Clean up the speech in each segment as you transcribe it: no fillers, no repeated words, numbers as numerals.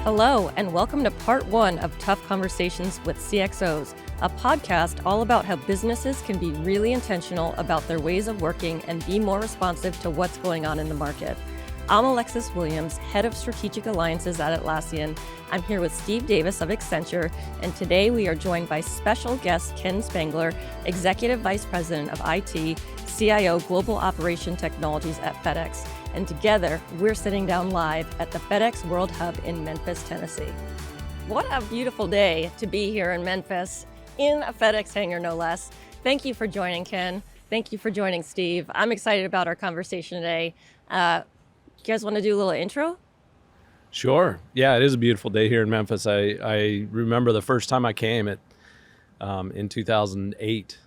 Hello, and welcome to part one of Tough Conversations with CxOs, a podcast all about how businesses can be really intentional about their ways of working and be more responsive to what's going on in the market. I'm Alexis Williams, Head of Strategic Alliances at Atlassian. I'm here with Steve Davis of Accenture, and today we are joined by special guest Ken Spangler, Executive Vice President of IT, CIO Global Operations Technologies at FedEx. And together, we're sitting down live at the FedEx World Hub in Memphis, Tennessee. What a beautiful day to be here in Memphis, in a FedEx hangar, no less. Thank you for joining, Ken. Thank you for joining, Steve. I'm excited about our conversation today. You guys want to do a little intro? Sure. Yeah, it is a beautiful day here in Memphis. I remember the first time I came in 2008.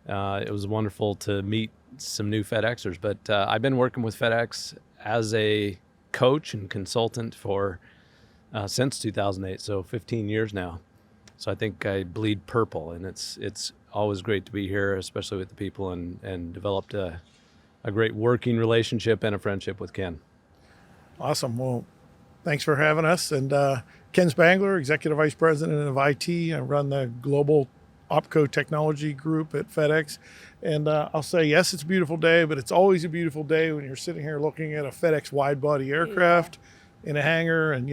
It was wonderful to meet some new FedExers, but I've been working with FedEx as a coach and consultant for since 2008, so 15 years now. So I think I bleed purple, and it's always great to be here, especially with the people, and developed a great working relationship and a friendship with Ken. Awesome. Well, thanks for having us. And Ken Spangler, Executive Vice President of IT. I run the Global Opco Technology Group at FedEx. And I'll say, yes, it's a beautiful day, but it's always a beautiful day when you're sitting here looking at a FedEx wide-body aircraft in a hangar. And,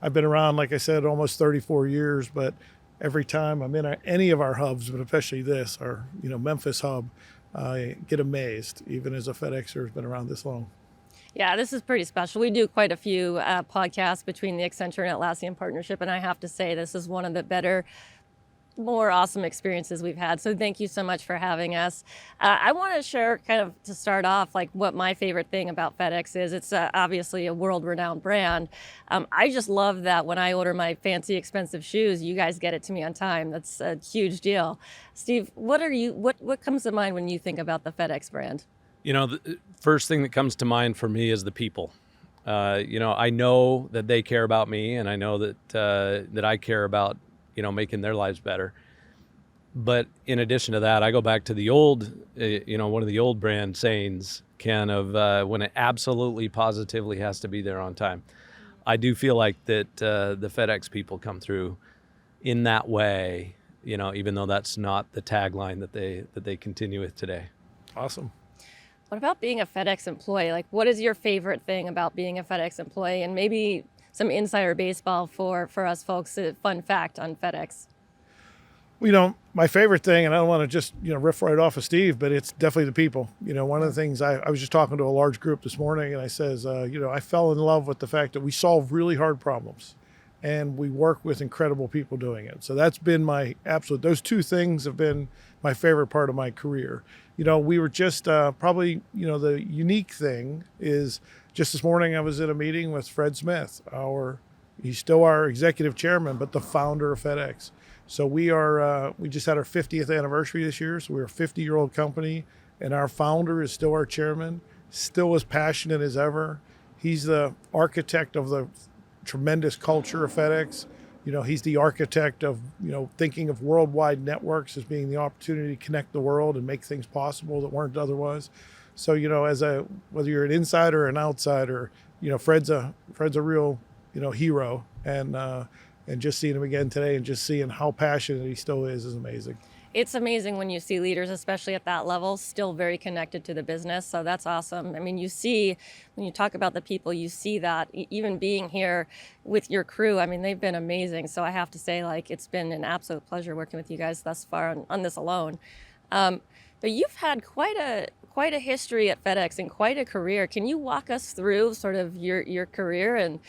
I've been around, like I said, almost 34 years, but every time I'm in any of our hubs, but especially this, our Memphis hub, I get amazed, even as a FedExer who's been around this long. Yeah, this is pretty special. We do quite a few podcasts between the Accenture and Atlassian partnership, and I have to say this is one of the better, more awesome experiences we've had. So thank you so much for having us. I want to share kind of to start off like what my favorite thing about FedEx is. It's obviously a world-renowned brand. I just love that when I order my fancy expensive shoes, you guys get it to me on time. That's a huge deal. Steve, what comes to mind when you think about the FedEx brand? The first thing that comes to mind for me is the people. I know that they care about me, and I know that I care about making their lives better. But in addition to that, I go back to the old, one of the old brand sayings, Ken, of when it absolutely positively has to be there on time. I do feel like that the FedEx people come through in that way, even though that's not the tagline that they continue with today. Awesome. What about being a FedEx employee? Like, what is your favorite thing about being a FedEx employee? And maybe some insider baseball for us folks, a fun fact on FedEx. My favorite thing, and I don't want to just, riff right off of Steve, but it's definitely the people. One of the things I was just talking to a large group this morning, and I says, I fell in love with the fact that we solve really hard problems and we work with incredible people doing it. So that's been those two things have been my favorite part of my career. We were just probably, the unique thing is just this morning I was at a meeting with Fred Smith, he's still our executive chairman, but the founder of FedEx. So we just had our 50th anniversary this year. So we're a 50-year-old company, and our founder is still our chairman, still as passionate as ever. He's the architect of the tremendous culture of FedEx. He's the architect of, thinking of worldwide networks as being the opportunity to connect the world and make things possible that weren't otherwise. So, whether you're an insider or an outsider, Fred's a real, hero. And just seeing him again today and just seeing how passionate he still is amazing. It's amazing when you see leaders, especially at that level, still very connected to the business. So that's awesome. I mean, you see, when you talk about the people, you see that even being here with your crew, I mean, they've been amazing. So I have to say, it's been an absolute pleasure working with you guys thus far on this alone. But you've had quite a history at FedEx and quite a career. Can you walk us through sort of your career? And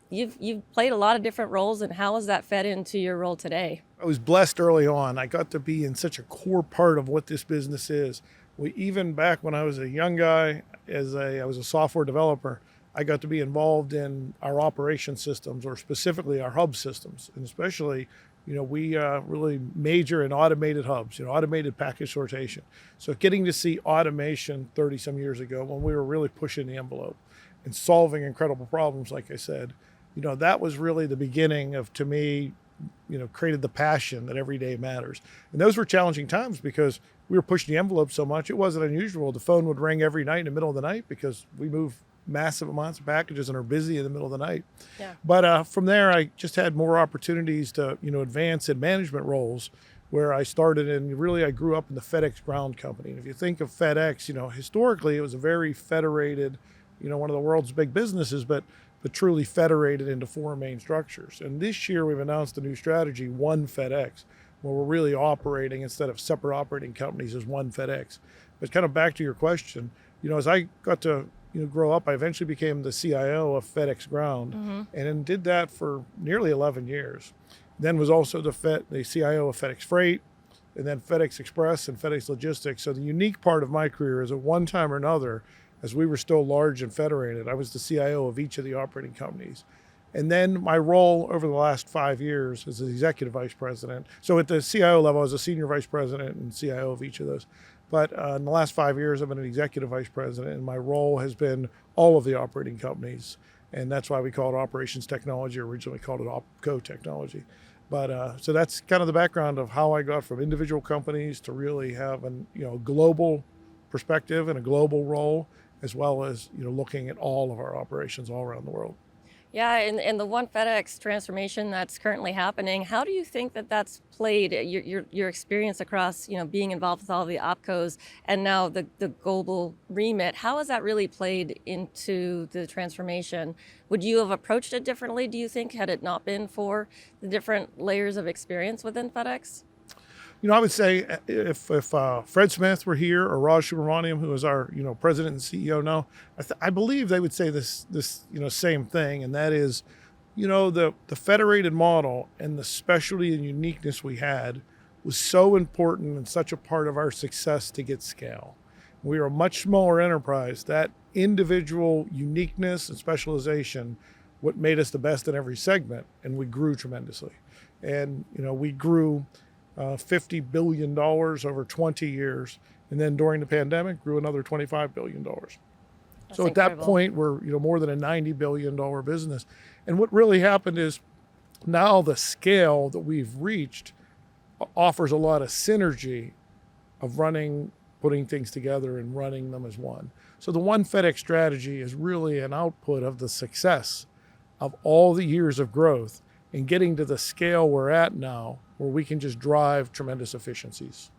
you've played a lot of different roles, and how has that fed into your role today? I was blessed early on. I got to be in such a core part of what this business is. Even back when I was a young guy, I was a software developer, I got to be involved in our operation systems, or specifically our hub systems. And especially, we really major in automated hubs, automated package sortation. So getting to see automation 30 some years ago when we were really pushing the envelope and solving incredible problems, like I said, that was really the beginning of, to me, created the passion that every day matters. And those were challenging times because we were pushing the envelope so much. It wasn't unusual. The phone would ring every night in the middle of the night because we move massive amounts of packages and are busy in the middle of the night. Yeah. But from there, I just had more opportunities to, advance in management roles where I started, and really I grew up in the FedEx ground company. And if you think of FedEx, historically it was a very federated, one of the world's big businesses, but truly federated into four main structures. And this year we've announced a new strategy, One FedEx, where we're really operating instead of separate operating companies as One FedEx. But kind of back to your question, as I got to grow up, I eventually became the CIO of FedEx Ground, and then did that for nearly 11 years. Then was also the CIO of FedEx Freight, and then FedEx Express and FedEx Logistics. So the unique part of my career is at one time or another, as we were still large and federated, I was the CIO of each of the operating companies. And then my role over the last 5 years as the executive vice president. So at the CIO level, I was a senior vice president and CIO of each of those. But in the last 5 years, I've been an executive vice president, and my role has been all of the operating companies. And that's why we call it Operations Technology, originally called it OpCo Technology. But so that's kind of the background of how I got from individual companies to really have a global perspective and a global role, as well as looking at all of our operations all around the world. Yeah, and the One FedEx transformation that's currently happening, how do you think that that's played your experience across, being involved with all the opcos and now the global remit? How has that really played into the transformation? Would you have approached it differently, do you think, had it not been for the different layers of experience within FedEx? I would say if Fred Smith were here, or Raj Subramaniam, who is our president and CEO now, I believe they would say this same thing, and that is, the federated model and the specialty and uniqueness we had was so important and such a part of our success to get scale. We are a much smaller enterprise. That individual uniqueness and specialization, what made us the best in every segment, and we grew tremendously. And we grew $50 billion over 20 years. And then during the pandemic, grew another $25 billion. So at that point, we're more than a $90 billion business. And what really happened is now the scale that we've reached offers a lot of synergy of putting things together and running them as one. So the One FedEx strategy is really an output of the success of all the years of growth and getting to the scale we're at now, where we can just drive tremendous efficiencies.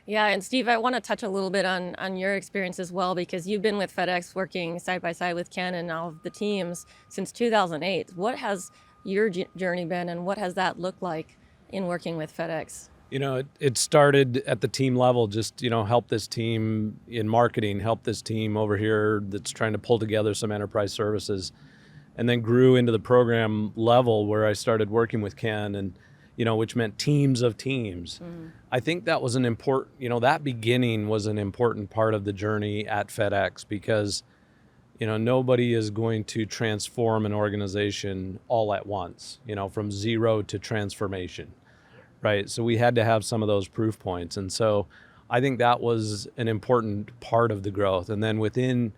Yeah, and Steve, I want to touch a little bit on your experience as well, because you've been with FedEx working side by side with Ken and all of the teams since 2008. What has your journey been, and what has that looked like in working with FedEx? It started at the team level, just, help this team in marketing, help this team over here that's trying to pull together some enterprise services, and then grew into the program level where I started working with Ken, and which meant teams of teams. I think that was an important, that beginning was an important part of the journey at FedEx, because, nobody is going to transform an organization all at once, from zero to transformation, right? So we had to have some of those proof points. And so I think that was an important part of the growth. And then within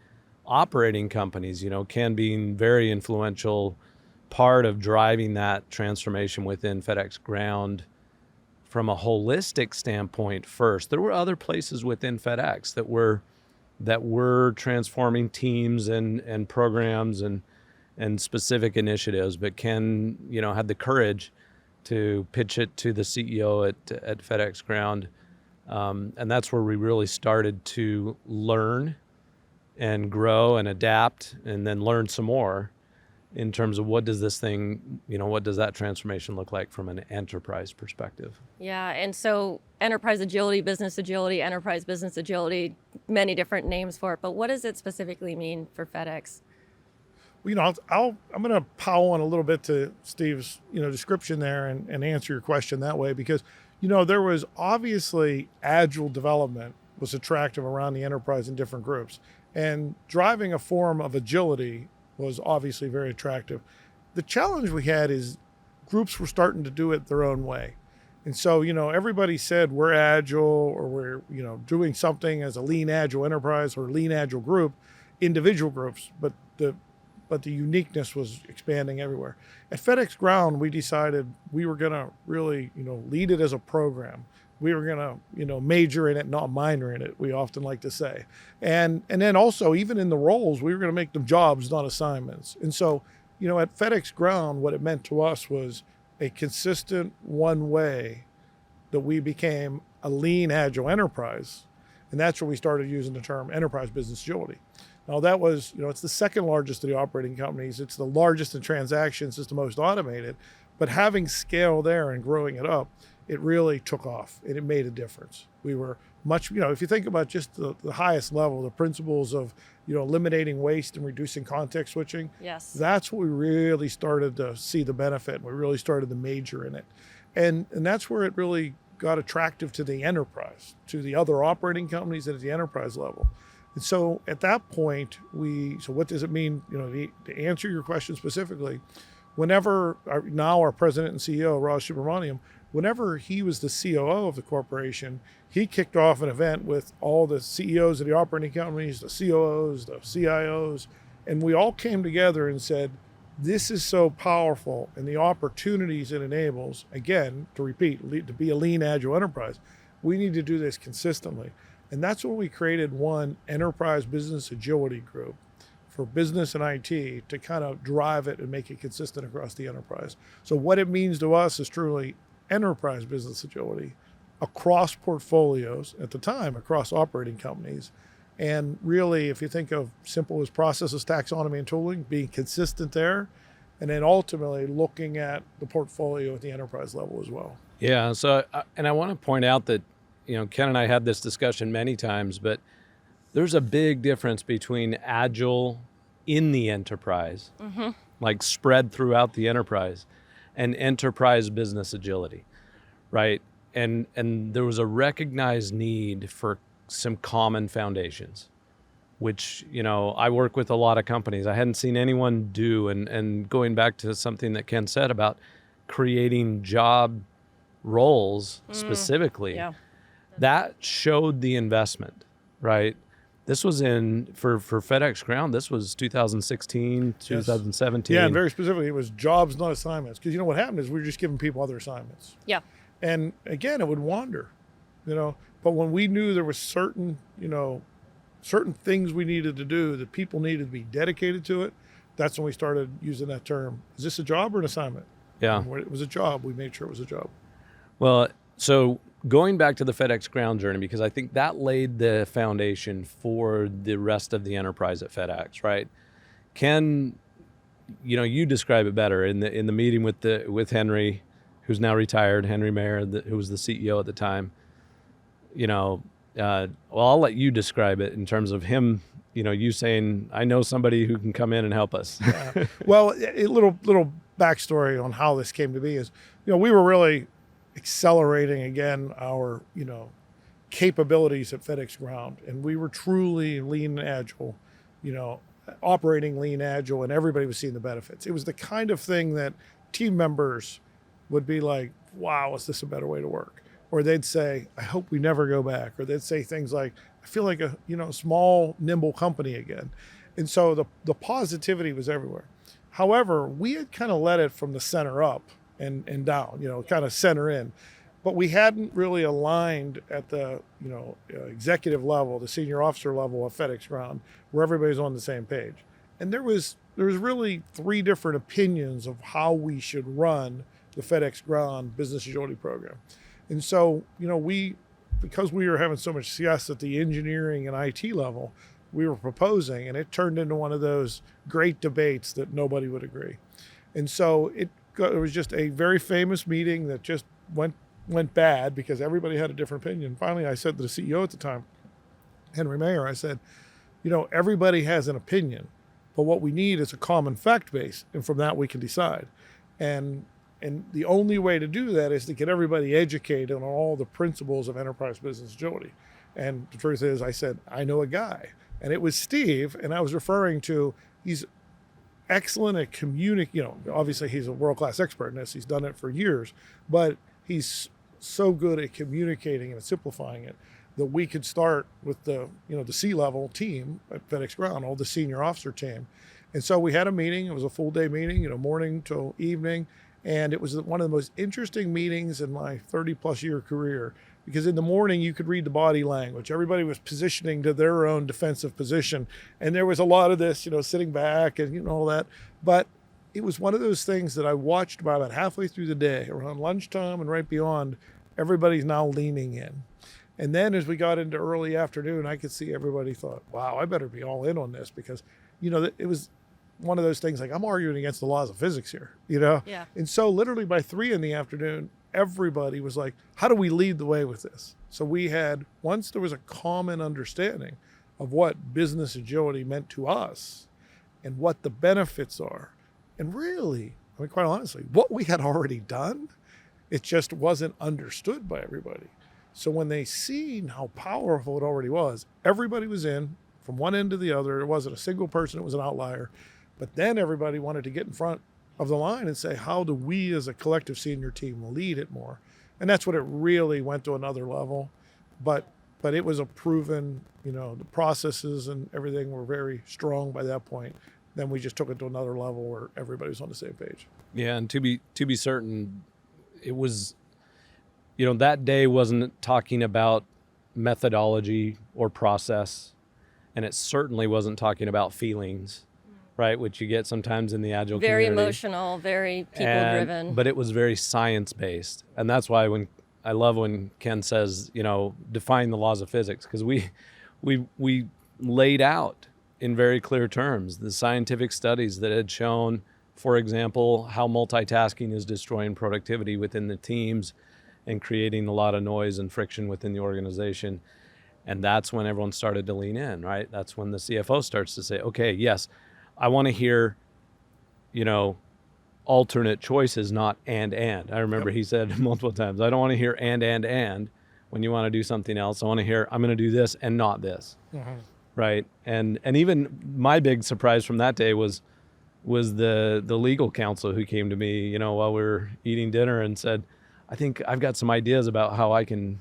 operating companies, Ken being very influential part of driving that transformation within FedEx Ground from a holistic standpoint first. There were other places within FedEx that were transforming teams and programs and specific initiatives, but Ken, had the courage to pitch it to the CEO at FedEx Ground. And that's where we really started to learn and grow and adapt, and then learn some more in terms of what does that transformation look like from an enterprise perspective. Yeah, and so enterprise agility, enterprise business agility, many different names for it, but what does it specifically mean for FedEx? Well, I'm going to pile on a little bit to Steve's, description there and answer your question that way, because, there was obviously agile development was attractive around the enterprise in different groups. And driving a form of agility was obviously very attractive. The challenge we had is groups were starting to do it their own way. And so, everybody said we're agile, or we're, doing something as a lean agile enterprise or lean agile group, individual groups, but the uniqueness was expanding everywhere. At FedEx Ground, we decided we were going to really, lead it as a program. we were going to, major in it, not minor in it, we often like to say. And then also, even in the roles, we were going to make them jobs, not assignments. And so, at FedEx Ground, what it meant to us was a consistent one way that we became a lean, agile enterprise. And that's where we started using the term enterprise business agility. Now that was, it's the second largest of the operating companies. It's the largest in transactions. It's the most automated. But having scale there and growing it up, it really took off and it made a difference. We were much, if you think about just the highest level, the principles of, eliminating waste and reducing context switching. Yes. That's what we really started to see the benefit. We really started to major in it. And that's where it really got attractive to the enterprise, to the other operating companies at the enterprise level. And so at that point, so what does it mean, to answer your question specifically, whenever our president and CEO, Raj Subramaniam, whenever he was the COO of the corporation, he kicked off an event with all the CEOs of the operating companies, the COOs, the CIOs, and we all came together and said, this is so powerful, and the opportunities it enables, again, to repeat, to be a lean, agile enterprise, we need to do this consistently. And that's when we created one enterprise business agility group for business and IT to kind of drive it and make it consistent across the enterprise. So what it means to us is truly enterprise business agility across portfolios at the time, across operating companies. And really, if you think of simple as processes, taxonomy, and tooling, being consistent there, and then ultimately looking at the portfolio at the enterprise level as well. Yeah, so, and I want to point out that, Ken and I had this discussion many times, but there's a big difference between agile in the enterprise, like spread throughout the enterprise, and enterprise business agility, right? And there was a recognized need for some common foundations, which, I work with a lot of companies. I hadn't seen anyone do, and going back to something that Ken said about creating job roles specifically, that showed the investment, right? This was for FedEx Ground, this was 2016, 2017. Yeah, and very specifically, it was jobs, not assignments. Because what happened is we were just giving people other assignments. Yeah. And again, it would wander, But when we knew there was certain things we needed to do, that people needed to be dedicated to it, that's when we started using that term. Is this a job or an assignment? Yeah. And when it was a job, we made sure it was a job. Well, so going back to the FedEx Ground journey, because I think that laid the foundation for the rest of the enterprise at FedEx, right? Ken, you describe it better in the meeting with Henry, who's now retired, Henry Mayer, who was the CEO at the time. Well, I'll let you describe it in terms of him, you saying, I know somebody who can come in and help us. Yeah. Well, a little backstory on how this came to be is, we were really accelerating again our, capabilities at FedEx Ground. And we were truly lean and agile, operating lean, agile, and everybody was seeing the benefits. It was the kind of thing that team members would be like, wow, is this a better way to work? Or they'd say, I hope we never go back. Or they'd say things like, I feel like a small, nimble company again. And so the positivity was everywhere. However, we had kind of led it from the center up and down, kind of center in. But we hadn't really aligned at the executive level, the senior officer level of FedEx Ground, where everybody's on the same page. And there was really three different opinions of how we should run the FedEx Ground business agility program. And so, because we were having so much success at the engineering and IT level, we were proposing, and it turned into one of those great debates that nobody would agree. And so it was just a very famous meeting that just went bad because everybody had a different opinion. Finally, I said to the CEO at the time, Henry Mayer, I said, everybody has an opinion, but what we need is a common fact base, and from that we can decide. And the only way to do that is to get everybody educated on all the principles of enterprise business agility. And the truth is, I said, I know a guy. And it was Steve, and I was referring to, he's excellent at communicating. Obviously he's a world-class expert in this. He's done it for years, but he's so good at communicating and simplifying it that we could start with the C-level team at FedEx Ground, all the senior officer team. And so we had a meeting. It was a full day meeting, morning till evening. And it was one of the most interesting meetings in my 30 plus year career because in the morning you could read the body language. Everybody was positioning to their own defensive position. And there was a lot of this, sitting back and, all that. But it was one of those things that I watched about halfway through the day, around lunchtime and right beyond, everybody's now leaning in. And then as we got into early afternoon, I could see everybody thought, wow, I better be all in on this, because, it was one of those things like, I'm arguing against the laws of physics here, Yeah. And so literally by 3 p.m, everybody was like, how do we lead the way with this? So once there was a common understanding of what business agility meant to us and what the benefits are, and really, quite honestly, what we had already done, it just wasn't understood by everybody. So when they seen how powerful it already was, everybody was in from one end to the other. It wasn't a single person, it was an outlier. But then everybody wanted to get in front of the line and say, how do we as a collective senior team lead it more? And that's when it really went to another level. But it was a proven, the processes and everything were very strong by that point. Then we just took it to another level where everybody was on the same page. Yeah, and to be certain, it was, that day wasn't talking about methodology or process, and it certainly wasn't talking about feelings, right? Which you get sometimes in the Agile Very community. emotional, very people-driven. But it was very science-based, and that's why I love when Ken says, define the laws of physics, because we laid out in very clear terms the scientific studies that had shown, for example, how multitasking is destroying productivity within the teams and creating a lot of noise and friction within the organization. And that's when everyone started to lean in, right? That's when the CFO starts to say, okay, yes, I want to hear, alternate choices, not and. I remember he said multiple times, I don't want to hear and when you want to do something else. I want to hear, I'm going to do this and not this. Mm-hmm. Right. And even my big surprise from that day was the legal counsel who came to me, while we were eating dinner and said, I think I've got some ideas about how I can,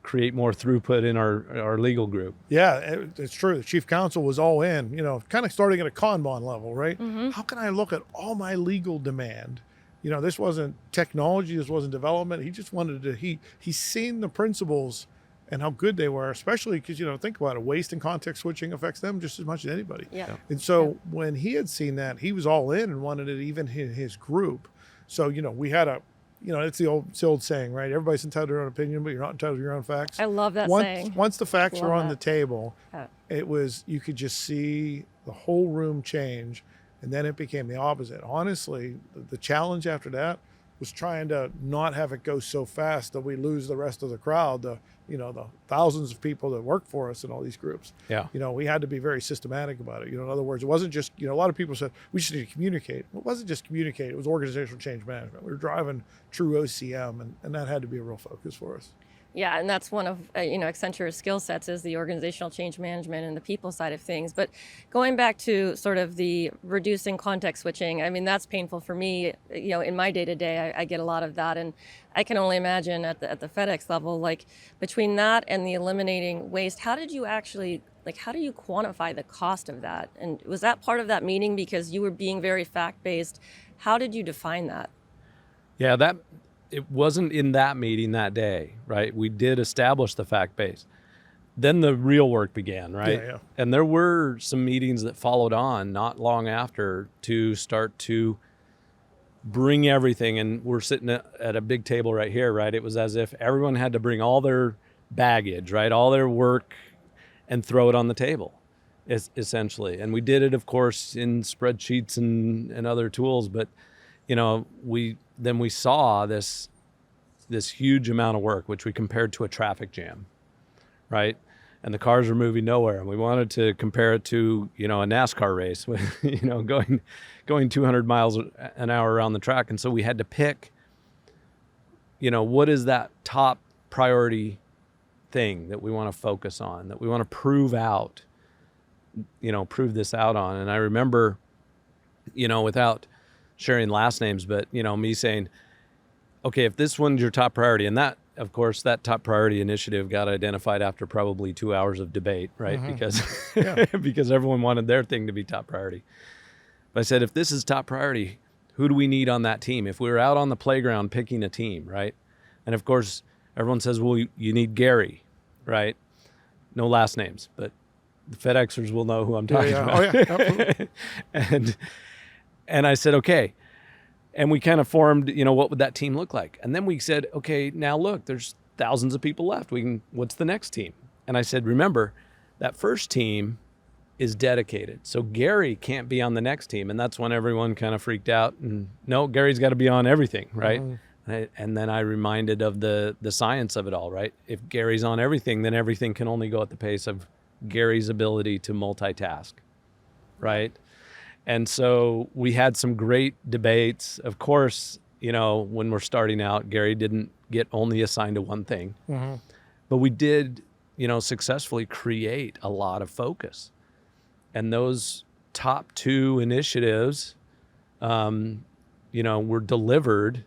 create more throughput in our legal group. Yeah, it's true. The chief counsel was all in, kind of starting at a Kanban level, right? Mm-hmm. How can I look at all my legal demand? This wasn't technology, this wasn't development. He just wanted to, he's seen the principles and how good they were, especially because, think about it, waste and context switching affects them just as much as anybody. Yeah. And so when he had seen that, he was all in and wanted it even in his group. So, we had it's the old saying, right? Everybody's entitled to their own opinion, but you're not entitled to your own facts. I love that saying. Once the facts Love were on that. the table, Yeah. you could just see the whole room change. And then it became the opposite. Honestly, the challenge after that was trying to not have it go so fast that we lose the rest of the crowd, the thousands of people that work for us in all these groups. Yeah. We had to be very systematic about it. In other words, it wasn't just, a lot of people said, we just need to communicate. Well, it wasn't just communicate, it was organizational change management. We were driving true OCM, and that had to be a real focus for us. Yeah, and that's one of Accenture's skill sets is the organizational change management and the people side of things. But going back to sort of the reducing context switching, that's painful for me. In my day-to-day, I get a lot of that, and I can only imagine at the FedEx level, like between that and the eliminating waste, how do you quantify the cost of that? And was that part of that meeting because you were being very fact-based? How did you define that? Yeah, it wasn't in that meeting that day, right? We did establish the fact base. Then the real work began, right? Yeah. And there were some meetings that followed on not long after to start to bring everything. And we're sitting at a big table right here, right? It was as if everyone had to bring all their baggage, right? All their work and throw it on the table, essentially. And we did it, of course, in spreadsheets and other tools. But, we saw this huge amount of work, which we compared to a traffic jam, right? And the cars were moving nowhere. And we wanted to compare it to, a NASCAR race with, going 200 miles an hour around the track. And so we had to pick, what is that top priority thing that we want to focus on, that we want to prove this out on. And I remember, without sharing last names, but, me saying, okay, if this one's your top priority, and that, of course, that top priority initiative got identified after probably 2 hours of debate, right? Mm-hmm. Because everyone wanted their thing to be top priority. But I said, if this is top priority, who do we need on that team? If we were out on the playground picking a team, right? And of course, everyone says, well, you need Gary, right? No last names, but the FedExers will know who I'm talking about. Oh, yeah, absolutely. And I said, okay. And we kind of formed, what would that team look like? And then we said, okay, now look, there's thousands of people left. What's the next team? And I said, remember, that first team is dedicated. So Gary can't be on the next team. And that's when everyone kind of freaked out. And no, Gary's got to be on everything, right? Mm-hmm. And then I reminded of the science of it all, right? If Gary's on everything, then everything can only go at the pace of Gary's ability to multitask, right? And so we had some great debates. Of course, when we're starting out, Gary didn't get only assigned to one thing, mm-hmm. but we did, successfully create a lot of focus. And those top two initiatives, were delivered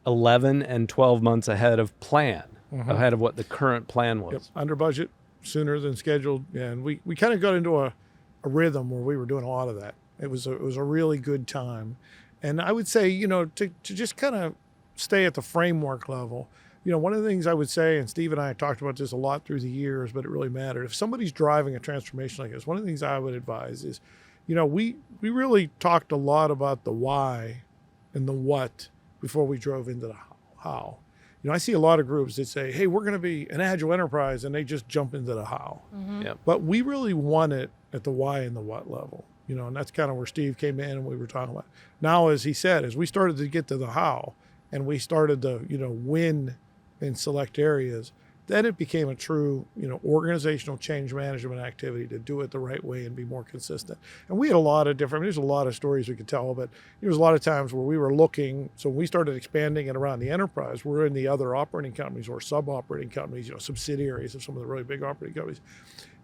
11 and 12 months ahead of plan, mm-hmm. ahead of what the current plan was. Yep. Under budget, sooner than scheduled. And we kind of got into a rhythm where we were doing a lot of that. It was a really good time. And I would say, to just kind of stay at the framework level, one of the things I would say, and Steve and I talked about this a lot through the years, but it really mattered. If somebody's driving a transformation like this, one of the things I would advise is, we really talked a lot about the why and the what before we drove into the how. I see a lot of groups that say, hey, we're going to be an agile enterprise, and they just jump into the how. Mm-hmm. Yep. But we really want it at the why and the what level. And that's kind of where Steve came in and we were talking about. Now, as he said, as we started to get to the how and we started to, win in select areas, then it became a true, organizational change management activity to do it the right way and be more consistent. And we had a lot of there's a lot of stories we could tell, but there's a lot of times where we were looking, so when we started expanding it around the enterprise, we're in the other operating companies or sub-operating companies, subsidiaries of some of the really big operating companies.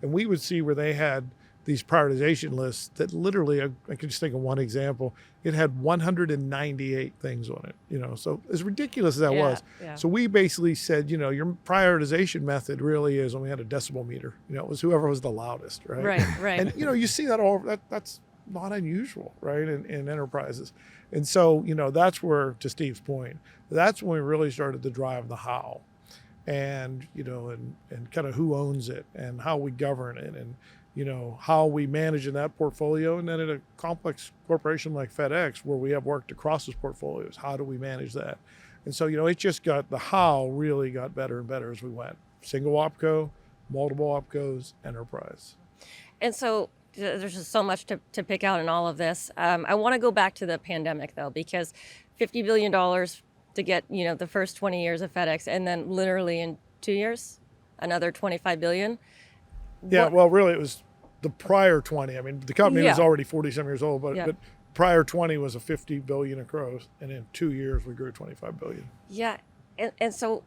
And we would see where they had these prioritization lists that literally, I can just think of one example, it had 198 things on it, so as ridiculous as that was. Yeah. So we basically said, your prioritization method really is, and we had a decibel meter, it was whoever was the loudest, right? Right. And, you see that that's not unusual, right, in enterprises. And so, that's where, to Steve's point, that's when we really started to drive the how and, and kind of who owns it and how we govern it and, how we manage in that portfolio. And then at a complex corporation like FedEx, where we have worked across those portfolios, how do we manage that? And so, it just the how really got better and better as we went. Single OpCo, multiple OpCos, enterprise. And so there's just so much to pick out in all of this. I want to go back to the pandemic, though, because $50 billion to get, the first 20 years of FedEx, and then literally in 2 years, another $25 billion. Yeah, well, really, it was the prior 20. I mean, the company was already 47 years old, but prior 20 was a $50 billion across, and in 2 years we grew $25 billion. Yeah, and so,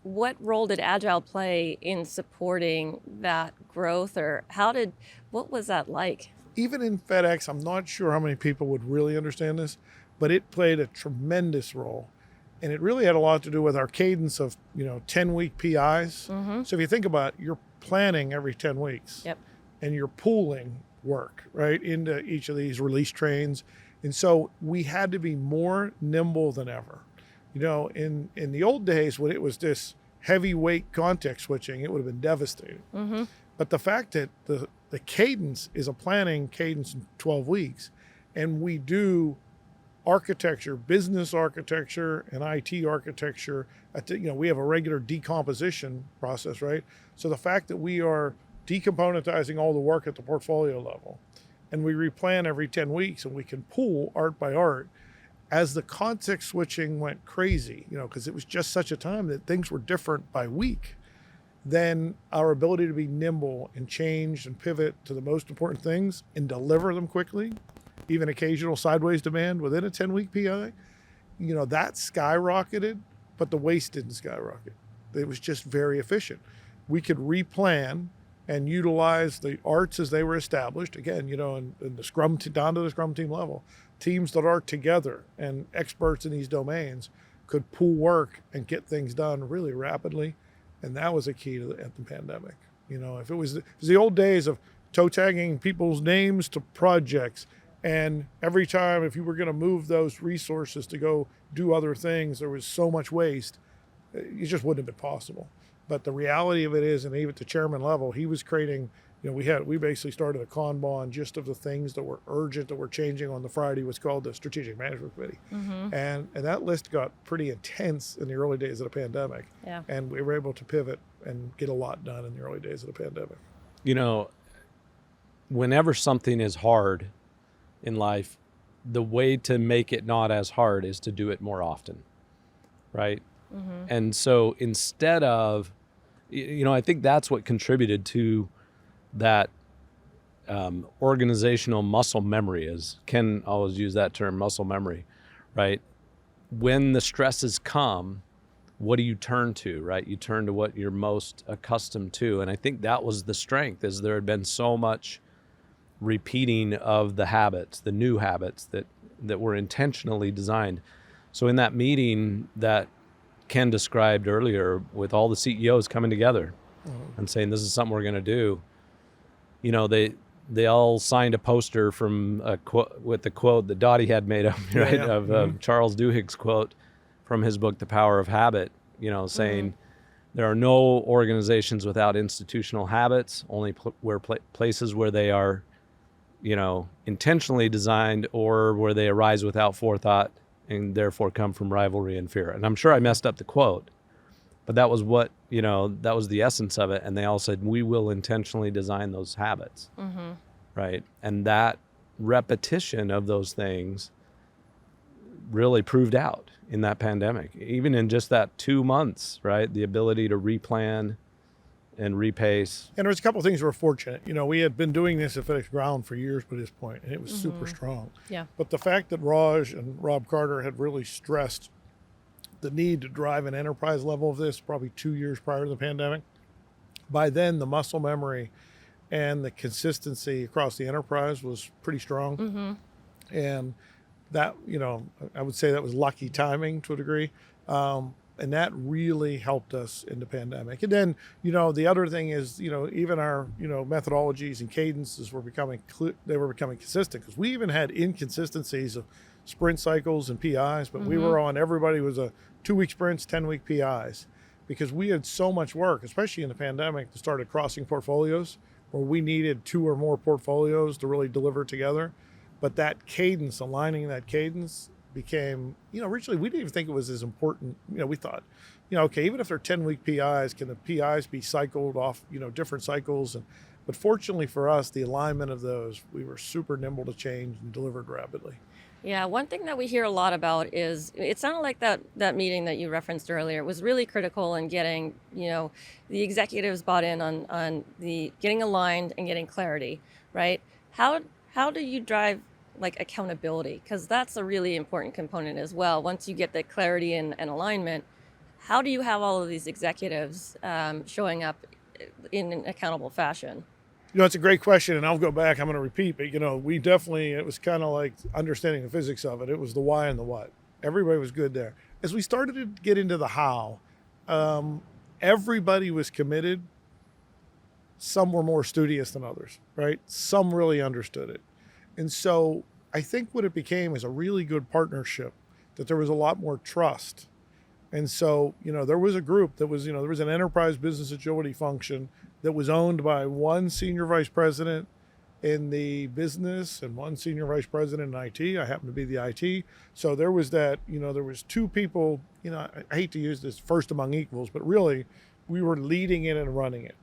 what role did Agile play in supporting that growth, or what was that like? Even in FedEx, I'm not sure how many people would really understand this, but it played a tremendous role. And it really had a lot to do with our cadence of, 10-week PIs. Mm-hmm. So if you think about it, you're planning every 10 weeks. Yep. And you're pooling work, right, into each of these release trains. And so we had to be more nimble than ever. In the old days, when it was this heavyweight context switching, it would have been devastating. Mm-hmm. But the fact that the cadence is a planning cadence in 12 weeks, and we do architecture, business architecture, and IT architecture, we have a regular decomposition process, right? So the fact that we are decomponentizing all the work at the portfolio level, and we replan every 10 weeks, and we can pool art by art. As the context switching went crazy, because it was just such a time that things were different by week, then our ability to be nimble and change and pivot to the most important things and deliver them quickly, even occasional sideways demand within a 10-week PI, that skyrocketed, but the waste didn't skyrocket. It was just very efficient. We could replan and utilize the arts as they were established. Again, in the Scrum, down to the Scrum team level, teams that are together and experts in these domains could pool work and get things done really rapidly. And that was a key at the pandemic. If it was the old days of toe tagging people's names to projects, and every time if you were going to move those resources to go do other things, there was so much waste. it just wouldn't have been possible. But the reality of it is, and even at the chairman level, he was creating, we basically started a Kanban just of the things that were urgent that were changing on the Friday, what's called the Strategic Management Committee. And that list got pretty intense in the early days of the pandemic. Yeah. And we were able to pivot and get a lot done in the early days of the pandemic. Whenever something is hard in life, the way to make it not as hard is to do it more often, right? And so instead of, I think that's what contributed to that organizational muscle memory, is Ken always use that term, muscle memory, right? When the stresses come, what do you turn to, right? You turn to what you're most accustomed to. And I think that was the strength, is there had been so much repeating of the habits, the new habits that were intentionally designed. So in that meeting that Ken described earlier, with all the CEOs coming together and saying, this is something we're going to do, they all signed a poster from with the quote that Dottie had made up, right? Of Charles Duhigg's quote from his book, The Power of Habit, saying there are no organizations without institutional habits, only places where they are, intentionally designed, or where they arise without forethought and therefore come from rivalry and fear. And I'm sure I messed up the quote, but that was what, that was the essence of it. And they all said, we will intentionally design those habits, right? And that repetition of those things really proved out in that pandemic, even in just that 2 months, right? The ability to replan and repace. And there was a couple of things that were fortunate. We had been doing this at FedEx Ground for years by this point, and it was super strong. Yeah. But the fact that Raj and Rob Carter had really stressed the need to drive an enterprise level of this probably 2 years prior to the pandemic, by then the muscle memory and the consistency across the enterprise was pretty strong. And that, I would say that was lucky timing to a degree. And that really helped us in the pandemic. And then, the other thing is, even our, methodologies and cadences were becoming consistent, because we even had inconsistencies of sprint cycles and PIs, but we were on, everybody was a 2-week sprints, 10-week PIs, because we had so much work, especially in the pandemic, to start crossing portfolios where we needed 2 or more portfolios to really deliver together. But that cadence, aligning that cadence, became, originally we didn't even think it was as important. We thought, okay, even if they're 10-week PIs, can the PIs be cycled off, different cycles? But fortunately for us, the alignment of those, we were super nimble to change and delivered rapidly. Yeah, one thing that we hear a lot about is, it sounded like that meeting that you referenced earlier was really critical in getting, the executives bought in on the getting aligned and getting clarity, right? How do you drive accountability? Because that's a really important component as well. Once you get the clarity and alignment, how do you have all of these executives showing up in an accountable fashion? It's a great question, and I'll go back. I'm going to repeat, but we definitely, it was kind of like understanding the physics of it. It was the why and the what. Everybody was good there. As we started to get into the how, everybody was committed. Some were more studious than others, right? Some really understood it. And so I think what it became is a really good partnership, that there was a lot more trust. And so, there was a group that was, there was an enterprise business agility function that was owned by one senior vice president in the business and one senior vice president in IT. I happen to be the IT. So there was that, there was 2 people, I hate to use this first among equals, but really we were leading it and running it.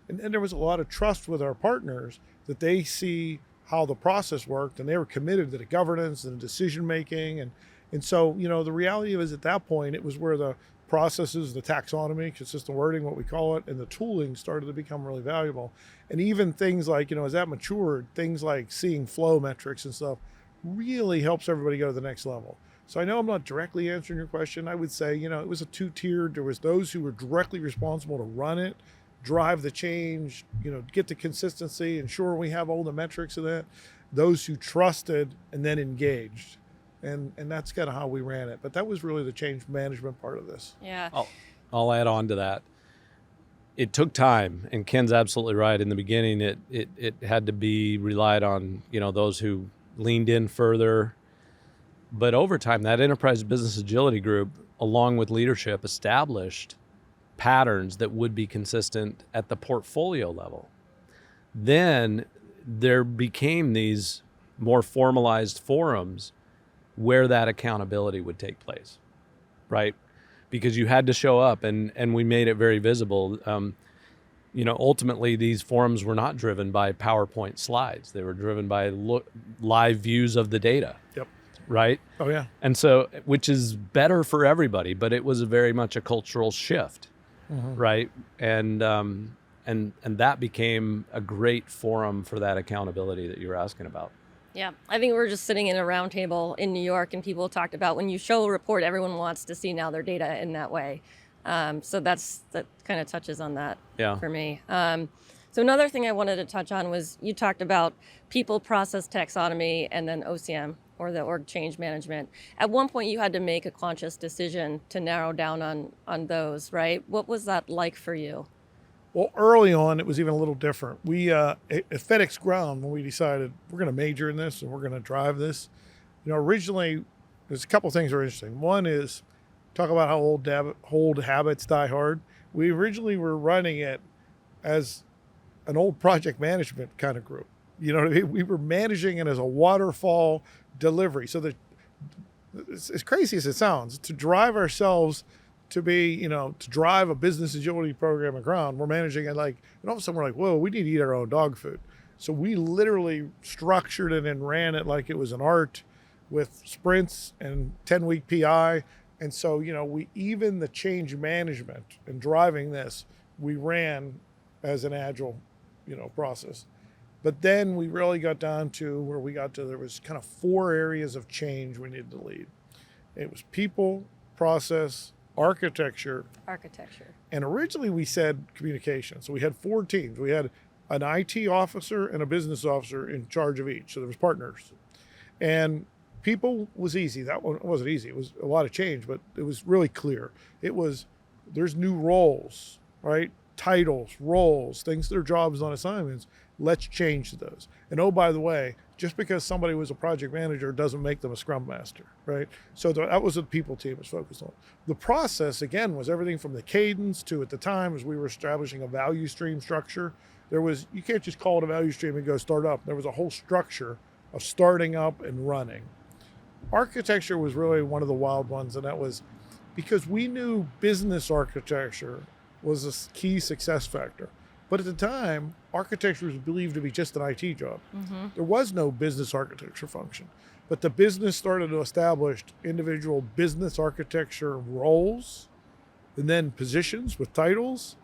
And there was a lot of trust with our partners that they see how the process worked, and they were committed to the governance and the decision making. And so, the reality is, at that point, it was where the processes, the taxonomy, consistent wording, what we call it, and the tooling started to become really valuable. And even things like, as that matured, things like seeing flow metrics and stuff really helps everybody go to the next level. So I know I'm not directly answering your question. I would say, it was a 2-tiered. There was those who were directly responsible to run it, drive the change, get the consistency, ensure we have all the metrics of that. Those who trusted and then engaged. And that's kind of how we ran it. But that was really the change management part of this. Yeah. I'll add on to that. It took time, and Ken's absolutely right. In the beginning, it had to be relied on, those who leaned in further. But over time, that enterprise business agility group, along with leadership, established patterns that would be consistent at the portfolio level. Then there became these more formalized forums where that accountability would take place, right? Because you had to show up, and we made it very visible. Ultimately, these forums were not driven by PowerPoint slides. They were driven by live views of the data. Yep. Right? Oh, yeah. And so, which is better for everybody, but it was very much a cultural shift, right? And that became a great forum for that accountability that you were asking about. Yeah, I think we were just sitting in a round table in New York, and people talked about when you show a report, everyone wants to see now their data in that way. So that kind of touches on that for me. So another thing I wanted to touch on was you talked about people, process, taxonomy, and then OCM, or the org change management. At one point, you had to make a conscious decision to narrow down on those, right? What was that like for you? Well, early on, it was even a little different. We at FedEx Ground, when we decided we're going to major in this and we're going to drive this, originally, there's a couple things that are interesting. One is talk about how old habits die hard. We originally were running it as an old project management kind of group. You know what I mean? We were managing it as a waterfall delivery. So as crazy as it sounds, to drive ourselves to be, to drive a business agility program at Ground, we're managing it and all of a sudden we're like, whoa, we need to eat our own dog food. So we literally structured it and ran it like it was an art with sprints and 10-week PI. And so, even the change management and driving this, we ran as an agile, process. But then we really got down to where there was kind of 4 areas of change we needed to lead. It was people, process, architecture. And originally we said communication. So we had 4 teams. We had an IT officer and a business officer in charge of each. So there was partners. And people was easy. That one wasn't easy. It was a lot of change, but it was really clear. There's new roles, right? Titles, roles, things that are jobs on assignments. Let's change those. And oh, by the way, just because somebody was a project manager doesn't make them a scrum master, right? So that was what the people team was focused on. The process, again, was everything from the cadence to, at the time, as we were establishing a value stream structure, you can't just call it a value stream and go start up. There was a whole structure of starting up and running. Architecture was really one of the wild ones, and that was because we knew business architecture was a key success factor. But at the time, architecture was believed to be just an IT job. Mm-hmm. There was no business architecture function. But the business started to establish individual business architecture roles, and then positions with titles,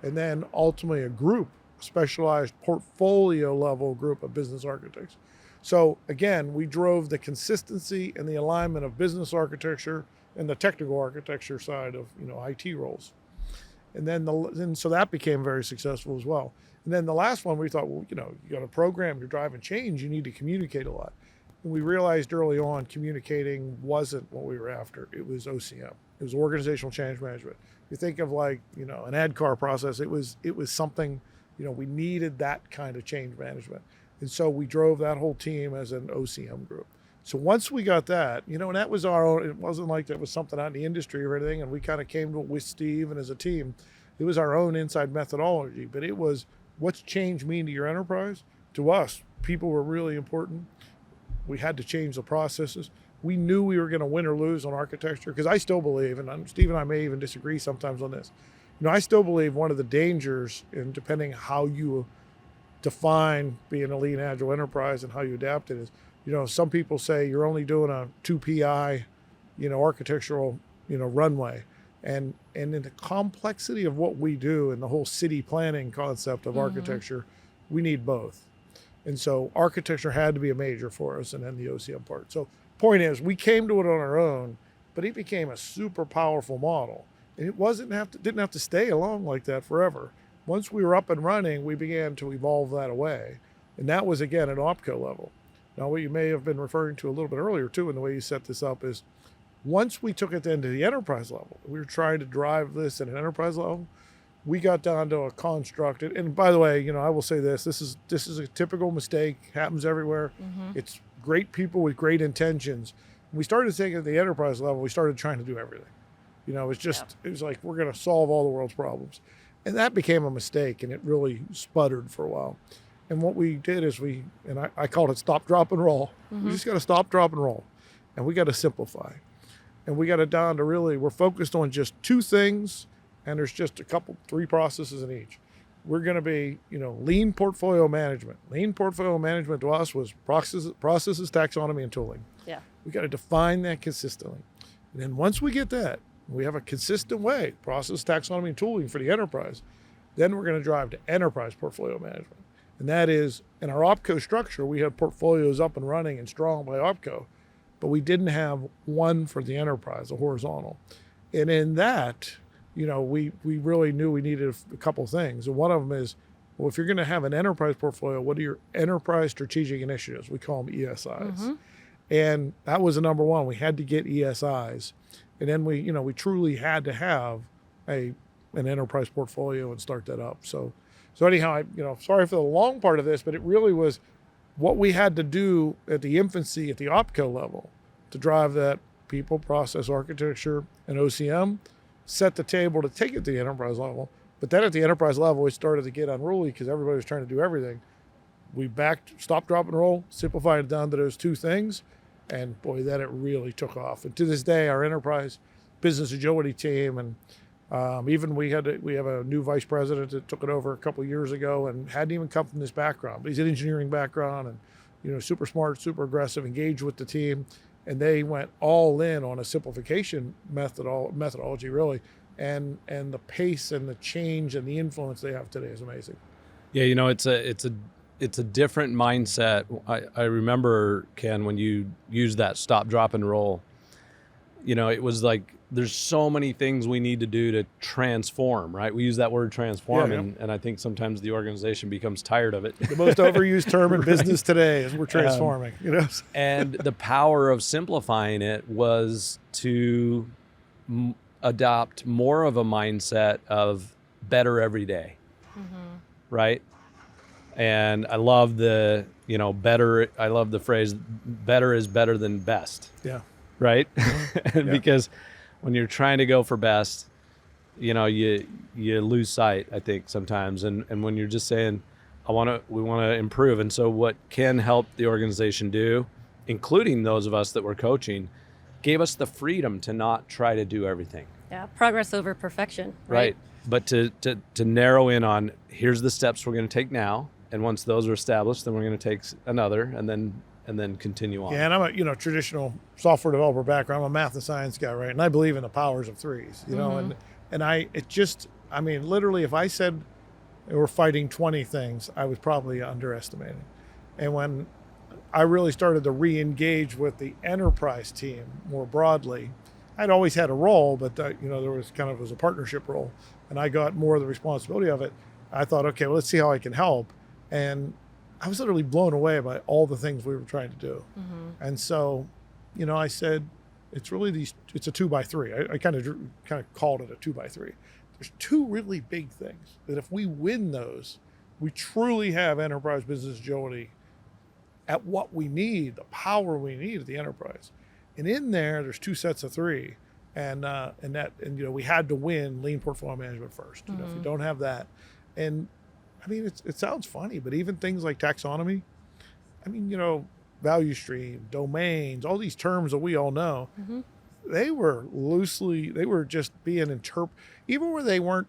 and then ultimately a group, a specialized portfolio level group of business architects. So again, we drove the consistency and the alignment of business architecture and the technical architecture side of IT roles. And then so that became very successful as well. And then the last one, we thought, well, you got a program, you're driving change, you need to communicate a lot. And we realized early on, communicating wasn't what we were after. It was OCM. It was organizational change management. You think of an ADCAR process, it was something, we needed that kind of change management. And so we drove that whole team as an OCM group. So once we got that, and that was our own, it wasn't like that was something out in the industry or anything, and we kind of came to it with Steve and as a team. It was our own inside methodology, but it was, what's change mean to your enterprise? To us, people were really important. We had to change the processes. We knew we were going to win or lose on architecture, because I still believe, and Steve and I may even disagree sometimes on this, I still believe one of the dangers, in depending how you define being a lean agile enterprise and how you adapt it, is, some people say you're only doing a 2 PI, architectural, runway. And in the complexity of what we do and the whole city planning concept of architecture, we need both. And so architecture had to be a major for us, and then the OCM part. So point is, we came to it on our own, but it became a super powerful model. And it didn't have to stay along like that forever. Once we were up and running, we began to evolve that away. And that was, again, at OpCo level. Now, what you may have been referring to a little bit earlier, too, in the way you set this up, is once we took it then to the enterprise level, we were trying to drive this at an enterprise level, we got down to a construct. And by the way, I will say this is a typical mistake, happens everywhere. Mm-hmm. It's great people with great intentions, We started thinking at the enterprise level, we started trying to do everything. You know, it was like, we're going to solve all the world's problems. And that became a mistake, and it really sputtered for a while. And what we did is I called it stop, drop, and roll. We just got to stop, drop, and roll. And we got to simplify. And we got it down to really, we're focused on just 2 things, and there's just 3 processes in each. We're going to be, lean portfolio management. Lean portfolio management to us was processes, taxonomy, and tooling. Yeah. We got to define that consistently. And then once we get that, we have a consistent way, process, taxonomy, and tooling for the enterprise, then we're going to drive to enterprise portfolio management. And that is, in our OpCo structure, we had portfolios up and running and strong by OpCo, but we didn't have one for the enterprise, a horizontal. And in that, we really knew we needed a couple things. And one of them is, well, if you're going to have an enterprise portfolio, what are your enterprise strategic initiatives? We call them ESIs. And that was the number one. We had to get ESIs. And then we truly had to have an enterprise portfolio and start that up. So anyhow, sorry for the long part of this, but it really was what we had to do at the infancy, at the OpCo level, to drive that people, process, architecture, and OCM, set the table to take it to the enterprise level. But then at the enterprise level, we started to get unruly because everybody was trying to do everything. We stop, drop, and roll, simplified it down to those 2 things. And boy, then it really took off. And to this day, our enterprise business agility team, and even we have a new vice president that took it over a couple of years ago and hadn't even come from this background. But he's an engineering background and super smart, super aggressive, engaged with the team. And they went all in on a simplification methodology, really. And the pace and the change and the influence they have today is amazing. Yeah, it's a different mindset. I remember, Ken, when you used that stop, drop, and roll, it was like, there's so many things we need to do to transform, right? We use that word transform, and I think sometimes the organization becomes tired of it. The most overused term in business today is we're transforming, And the power of simplifying it was to adopt more of a mindset of better every day, right? And I love better. I love the phrase, better is better than best. Yeah. Right. Because when you're trying to go for best, you lose sight, I think, sometimes. And when you're just saying, we want to improve. And so what Ken helped the organization do, including those of us that were coaching, gave us the freedom to not try to do everything. Yeah. Progress over perfection. Right. But to narrow in on, here's the steps we're going to take now. And once those are established, then we're going to take another and then continue on. Yeah, and I'm a traditional software developer background. I'm a math and science guy, right? And I believe in the powers of 3s, and literally, if I said we're fighting 20 things, I was probably underestimating. And when I really started to re-engage with the enterprise team more broadly, I'd always had a role, but there was a partnership role, and I got more of the responsibility of it. I thought, okay, well, let's see how I can help. And I was literally blown away by all the things we were trying to do. And so, I said, it's really it's a 2x3. I kind of called it a 2x3. There's 2 really big things that if we win those, we truly have enterprise business agility at what we need, the power we need at the enterprise. And in there's 2 sets of 3. And we had to win lean portfolio management first. If you don't have that, and it sounds funny, but even things like taxonomy, value stream, domains, all these terms that we all know, they were just being interpreted, even where they weren't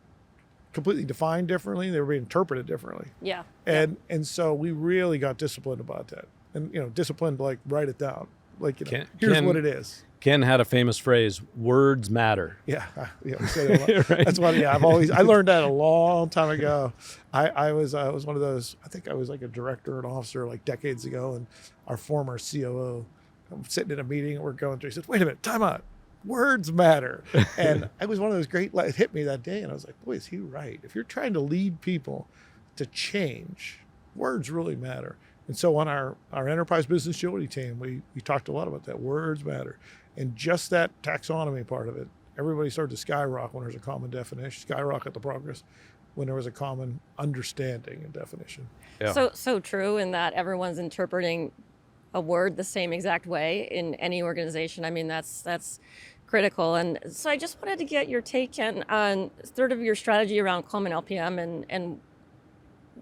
completely defined differently, they were being interpreted differently. Yeah. And so we really got disciplined about that. And, disciplined, like, write it down. Like, here's what it is. Ken had a famous phrase, words matter. Yeah, we say that a lot. Right? That's what, I learned that a long time ago. I was one of those, I think I was like a director, an officer, like decades ago, and our former COO, I'm sitting in a meeting and we're going through, he said, wait a minute, time out. Words matter. And I was one of those it hit me that day, and I was like, boy, is he right? If you're trying to lead people to change, words really matter. And so on our enterprise business agility team, we talked a lot about that. Words matter. And just that taxonomy part of it, everybody started to skyrocket when there's a common definition, skyrocket the progress when there was a common understanding and definition. Yeah. So true in that everyone's interpreting a word the same exact way in any organization. I mean, that's critical. And so I just wanted to get your take on sort of your strategy around common LPM and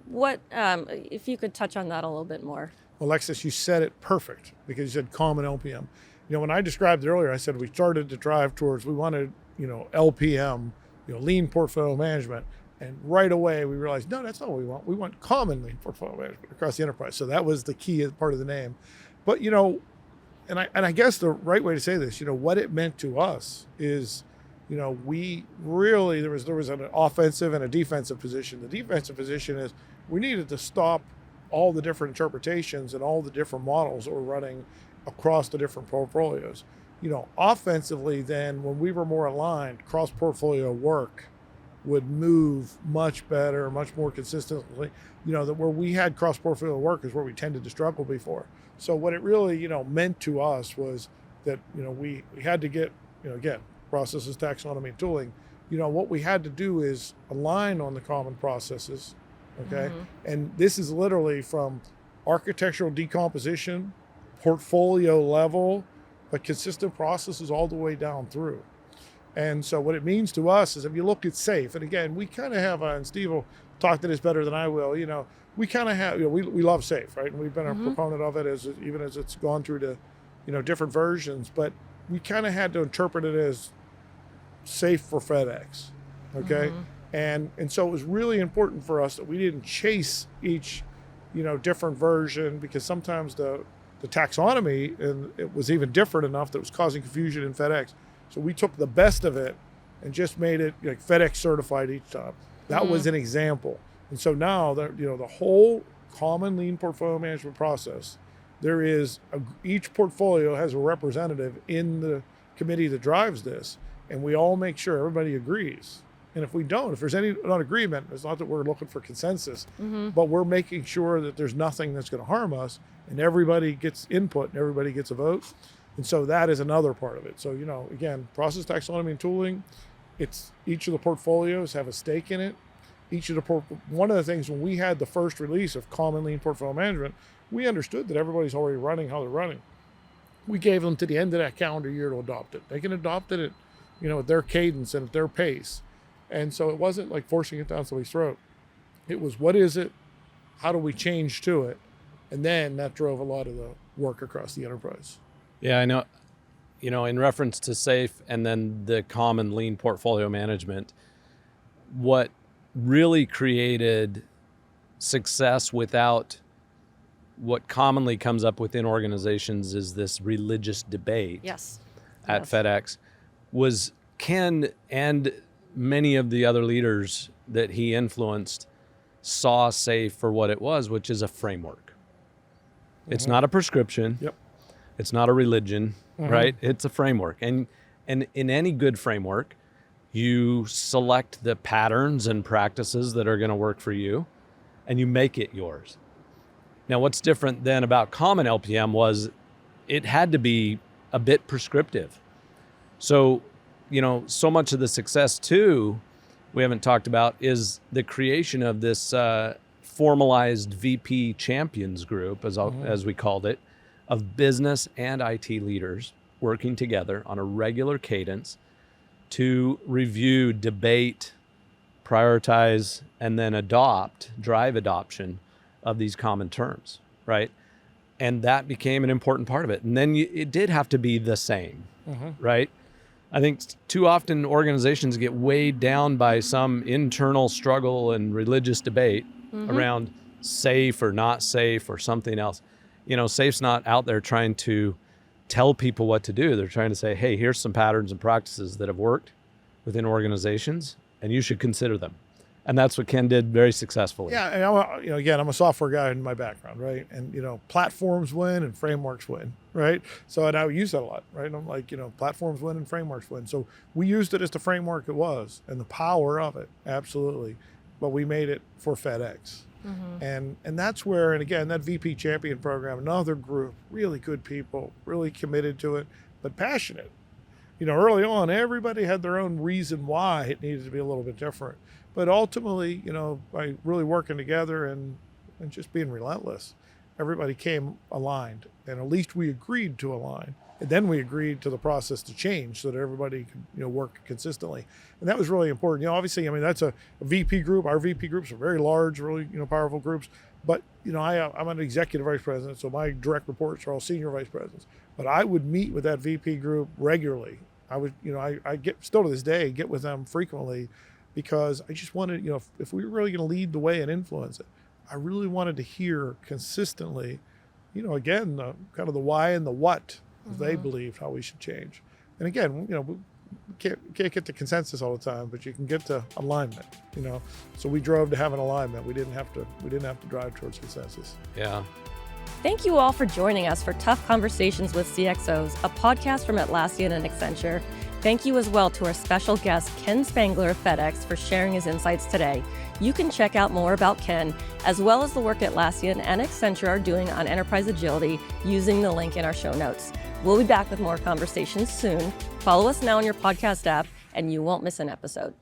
what, if you could touch on that a little bit more. Well, Alexis, you said it perfect because you said common LPM. When I described it earlier, I said we started to drive towards, we wanted, LPM, lean portfolio management. And right away we realized, no, that's not what we want. We want common lean portfolio management across the enterprise. So that was the key part of the name. But, and I guess the right way to say this, what it meant to us is, we really, there was an offensive and a defensive position. The defensive position is we needed to stop all the different interpretations and all the different models that were running across the different portfolios. Offensively then, when we were more aligned, cross-portfolio work would move much better, much more consistently. That where we had cross-portfolio work is where we tended to struggle before. So what it really, meant to us was that, we had to get, again, processes, taxonomy, and tooling. What we had to do is align on the common processes, okay? Mm-hmm. And this is literally from architectural decomposition, portfolio level, but consistent processes all the way down through. And so what it means to us is if you look at SAFE, and again, we kind of have, and Steve will talk to this better than I will, we kind of have, we love SAFE, right? And we've been a proponent of it even as it's gone through to, different versions, but we kind of had to interpret it as SAFE for FedEx, okay? And so it was really important for us that we didn't chase each, different version, because sometimes the taxonomy, and it was even different enough that it was causing confusion in FedEx. So we took the best of it and just made it like FedEx certified each time. That was an example. And so now the whole common lean portfolio management process, there is each portfolio has a representative in the committee that drives this, and we all make sure everybody agrees. And if we don't, if there's any non-agreement, it's not that we're looking for consensus, but we're making sure that there's nothing that's going to harm us, and everybody gets input and everybody gets a vote. And so that is another part of it. So, again, process taxonomy and tooling, it's each of the portfolios have a stake in it. One of the things when we had the first release of common lean portfolio management, we understood that everybody's already running how they're running. We gave them to the end of that calendar year to adopt it. They can adopt it at, at their cadence and at their pace. And so it wasn't like forcing it down somebody's throat. It was, what is it? How do we change to it? And then that drove a lot of the work across the enterprise. Yeah, I know. In reference to SAFE and then the common lean portfolio management, what really created success without what commonly comes up within organizations is this religious debate. Yes. At FedEx was Ken and many of the other leaders that he influenced saw SAFE for what it was, which is a framework. It's not a prescription. Yep. It's not a religion, right? It's a framework. And in any good framework, you select the patterns and practices that are going to work for you, and you make it yours. Now, what's different then about common LPM was it had to be a bit prescriptive. So, so much of the success too, we haven't talked about, is the creation of this formalized VP champions group, as we called it, of business and IT leaders working together on a regular cadence to review, debate, prioritize, and then drive adoption of these common terms, right? And that became an important part of it. And then it did have to be the same, right? I think too often organizations get weighed down by some internal struggle and religious debate around safe or not safe or something else. SAFE's not out there trying to tell people what to do. They're trying to say, hey, here's some patterns and practices that have worked within organizations, and you should consider them. And that's what Ken did very successfully. Yeah, and I'm a software guy in my background, right? And platforms win and frameworks win, right? So and I use that a lot, right? And I'm like, platforms win and frameworks win. So we used it as the framework it was, and the power of it, absolutely. But we made it for FedEx. And that's where, and again, that VP Champion program, another group, really good people, really committed to it, but passionate. Early on, everybody had their own reason why it needed to be a little bit different. But ultimately, by really working together and just being relentless, everybody came aligned, and at least we agreed to align. And then we agreed to the process to change so that everybody could, work consistently. And that was really important. Obviously, that's a VP group. Our VP groups are very large, really, powerful groups. But, I'm an executive vice president, so my direct reports are all senior vice presidents. But I would meet with that VP group regularly. I would, I get, still to this day, get with them frequently, because I just wanted, if we were really going to lead the way and influence it, I really wanted to hear consistently, again, kind of the why and the what they believed how we should change. And again, we can't get to consensus all the time, but you can get to alignment, So we drove to have an alignment. We didn't have to drive towards consensus. Yeah. Thank you all for joining us for Tough Conversations with CxOs, a podcast from Atlassian and Accenture. Thank you as well to our special guest, Ken Spangler of FedEx, for sharing his insights today. You can check out more about Ken, as well as the work Atlassian and Accenture are doing on enterprise agility, using the link in our show notes. We'll be back with more conversations soon. Follow us now on your podcast app, and you won't miss an episode.